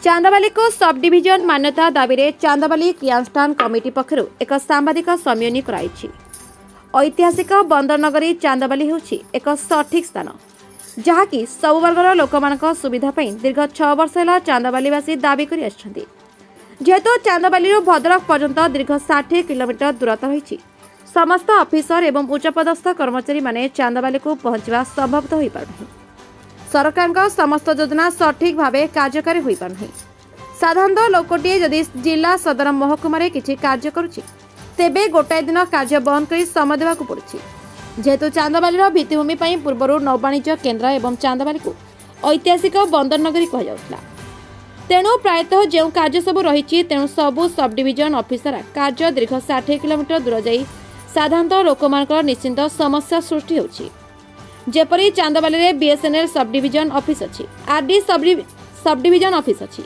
चांदाबाली को sub division मान्यता दाबी रे चांदाबाली क्रियानुष्ठान कमिटी पक्षरु एक सांबादिक सम्मेलन कराइछि। ऐतिहासिक बंदरनगरी चांदाबाली होछि एक सठिक स्थान जहाँकि सब वर्गर लोकमानक सुविधा पई दीर्घ 6 वर्ष होला चांदाबालीवासी दाबी करि आछथि। जेहेतु चांदाबाली भद्रक पर्यंत दीर्घ 60 किलोमीटर दूरता रही समस्त ऑफिसर एवं उच्चपदस्थ कर्मचारी माने चांदाबाली को पहुंचवा संभवतः होई पारु। सरकार समस्त योजना सठिक भाव कार्यकारी हो पारना। साधारणतः लोकटे जदि जिला सदर महकुमार किसी कार्य करुच्ची तेबे गोटाए दिन कार्य बंद कर समय देवा पड़ुछि। जेहेतु चांदाबाली भित्तिभूमि पूर्व नौवाणिज्य केन्द्र एवं चांदाबाली को ऐतिहासिक बंदरनगरी कहुला, तेणु प्रायतः जो कार्य सब रही तेणु सबू सब डिविजन ऑफिसर कार्य दीर्घ 60 किलोमीटर दूर जाई साधारणतः लोकमान निश्चिंत समस्या सृष्टि होछि। जेपरी चांदाबाली रे बीएसएनएल सब डिविजन ऑफिस अच्छी, आरडी सब डिविजन ऑफिस अच्छी।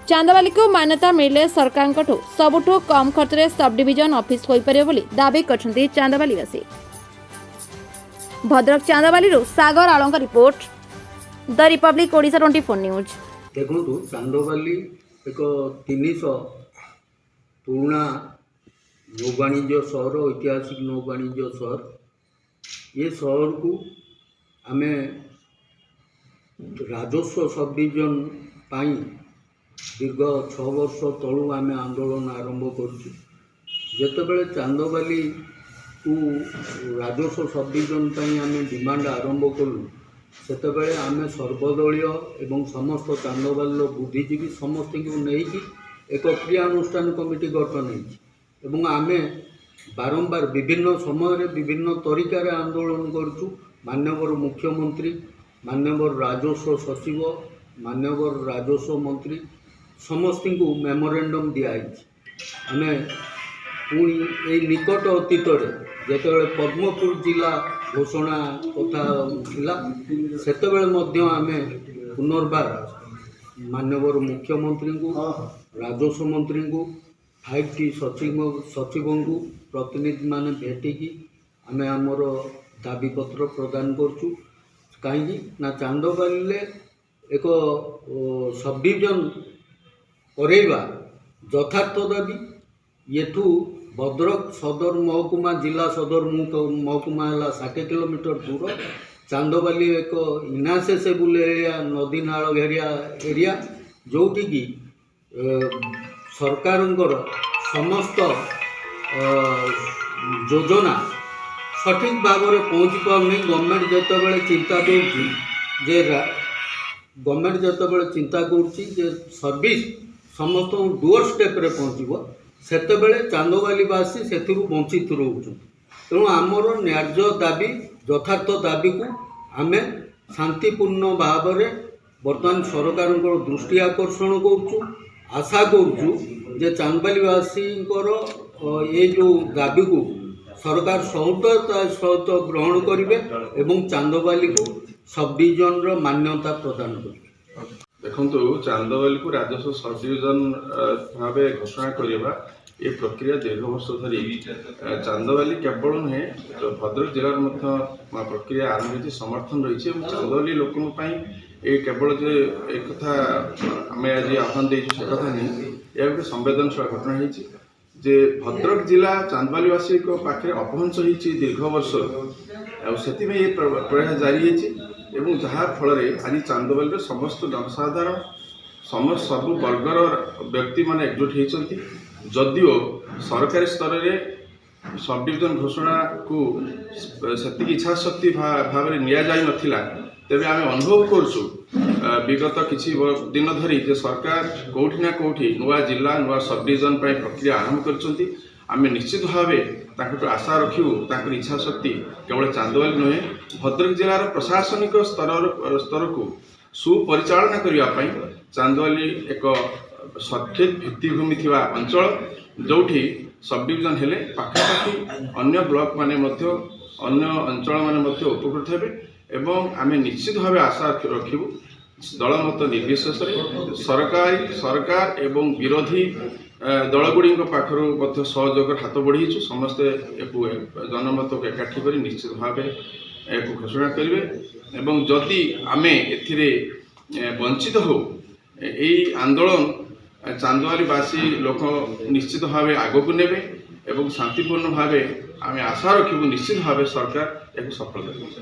चांदाबाली को मान्यता मिले सरकार सबुठु कम खर्च रे सब डिविजन ऑफिस होई परियो बोली दाबी करछन्ती चांदाबालीवासी। Bhadrak Chandabali Sagar Alang report, the republic Odisha 24 news. देखो चांदाबाली एक 300 पुराना नौवाणिज्य सहर, ऐतिहासिक नौवाणिज्य सहर। ये सहर को आमे राजस्व सब डिविजन पाई दीर्घ 6 वर्ष तलू आमे आंदोलन आरंभ करछु। जेतेबेले चांदाबाली को राजस्व सब डिविजन पाई आमे डिमांड आरंभ कलु सेतेबेले आमे सर्वदलीय एवं समस्त चांदाबाली बुद्धिजीवी समस्त को लेकिन एक क्रियानुष्ठान कमिटी गठन एवं आमे बारंबार विभिन्न समय विभिन्न तरीकार आंदोलन करुचु। माननीय मुख्यमंत्री, माननीय राजस्व सचिव, माननीय राजस्व मंत्री समस्त को मेमोरेंडम दिखाई। आमे पुणी ए निकट अतीत जिते पद्मपुर जिला घोषणा कथा थिला सेतेबेले आमे पुनर्बार माननीय मुख्यमंत्री को, राजस्व मंत्री को, 5टी सचिव को प्रतिनिधि माने भेटिकी आमे आमर दाबी पत्र प्रदान करछु। कहीं ना चांदाबाली एक सब डिविजन करेवा यथार्थ दाबी। येठू भद्रक सदर महकुमा जिला सदर महकुमा है 60 किलोमीटर दूर। चांदाबाली एक इनासेसेबल एरिया, नदी नाल घेरिया एरिया जोटी की सरकारंकर समस्त योजना सठिक भाव में पहुँची पारनी। गवर्नमेंट जितेबाला चिंता करुच्ची जे गवर्नमेंट जितेबाला चिंता करुच्ची जे सर्विस समस्त डोर स्टेप रे पहुँचब सेतेबेले चांदाबालीवासी से वंचित रोचुं। तेणु आमर न्याय्य दाबी यथार्थ दाबी को आमे शांतिपूर्ण भाव में बर्तमान सरकार दृष्टि आकर्षण करुचु। आशा करुचु जे चांदाबालीवासी ये जो दाबी को सरकार सहृदयता सहित ग्रहण करेंगे एवं चांदाबाली को सब डिविजन मान्यता प्रदान करेंगे। देखो चांदाबाली को राजस्व सब डिविजन भाव घोषणा करवा ये प्रक्रिया दीर्घ वर्ष धरी चांदाबाली केवल नुहे भद्रक जिलार प्रक्रिया आरंभ होती समर्थन रही। चांदाबाली लोकों ये केवल जे एक कथा आम आज आह्वान देचु से कथा नहीं, यह गोटे संवेदनशील घटना होती जे भद्रक जिला चांदाबालीवासी पाखे अपहंस होती दीर्घ वर्ष से प्रयास जारी है जहाँ फल आज चांदाबाली समस्त जनसाधारण समस्त सब वर्गर व्यक्ति माने एकजुट होती। जदिओ सरकारी स्तर में सब डिविजन घोषणा को से इच्छा शक्ति भाव में निया जाई नथिला, तेबे आमे अनुभव करछु विगत किछि दिन धरी जे सरकार कोठी ना कोठी नुआ जिला नुआ सब डिविजन प्रक्रिया आरंभ करछंती। आमे निश्चित भावे ताकु आशा रखिबु ताकर इच्छा शक्ति केवल चांदाबाली नुहे भद्रक जिलार प्रशासनिक स्तर को सुपरिचालना करने चांदाबाली एक सठिक भित्तिभूमि थिबा अंचल जोठी सब डिविजन हेले पाखापाखि अन्य ब्लॉक माने अन्य अंचल माने उपकृत हेबे एवं आमे निश्चित भावे आशा रखिबु दलमत निर्विशेष सरकार एवं विरोधी दलगुड़ी पाखर सहयोग हाथ बढ़ीचु। समस्ते जनमत को एकाठी कर निश्चित भाव घोषणा करेंगे एवं जदि आमे एथिरे वंचित हो এই আন্দোলন চান্দবালীবাসী লোক নিশ্চিত ভাবে আগুক নেবে এবং শান্তিপূর্ণ ভাবে আমি আশা রাখবু নিশ্চিত ভাবে সরকার এক সফল করবে।